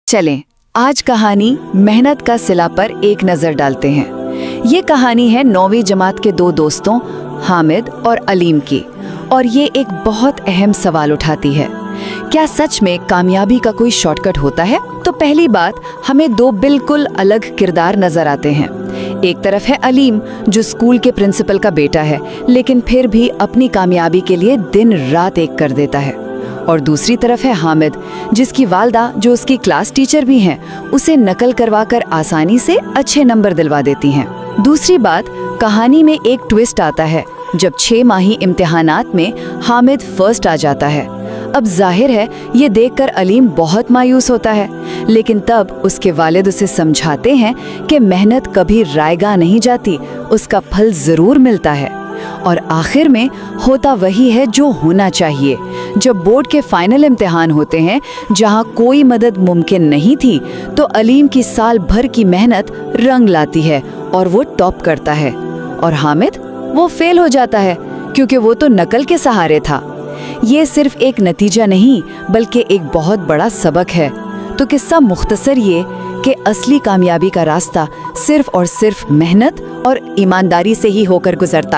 चलें, आज कहानी मेहनत का सिला पर एक नजर डालते हैं। ये कहानी है 9वीं जमात के दो दोस्तों हामिद और अलीम की, और ये एक बहुत अहम सवाल उठाती है। क्या सच में कामयाबी का कोई शॉर्टकट होता है? तो पहली बात, हमें दो बिल्कुल अलग किरदार नजर आते हैं। एक तरफ है अलीम, जो स्कूल के प्रिंसिपल का बेटा है, लेकिन फिर भी अपनी कामयाबी के लिए दिन रात एक कर देता है। और दूसरी तरफ है हामिद, जिसकी वालदा, जो उसकी क्लास टीचर भी हैं, उसे नकल करवाकर आसानी से अच्छे नंबर दिलवा देती हैं। दूसरी बात, कहानी में एक ट्विस्ट आता है जब 6 माही इम्तिहानात में हामिद फर्स्ट आ जाता है। अब जाहिर है ये देखकर अलीम बहुत मायूस होता है, लेकिन तब उसके वालिद उसे समझाते हैं कि मेहनत कभी रायगा नहीं जाती, उसका फल जरूर मिलता है। और आखिर में होता वही है जो होना चाहिए। जब बोर्ड के फाइनल इम्तिहान होते हैं, जहां कोई मदद मुमकिन नहीं थी, तो अलीम की साल भर की मेहनत रंग लाती है और वो टॉप करता है। और हामिद, वो फेल हो जाता है, क्योंकि वो तो नकल के सहारे था। ये सिर्फ एक नतीजा नहीं, बल्कि एक बहुत बड़ा सबक है। तो किस्सा मुख्तसर ये कि असली कामयाबी का रास्ता सिर्फ और सिर्फ मेहनत और ईमानदारी से ही होकर गुजरता है।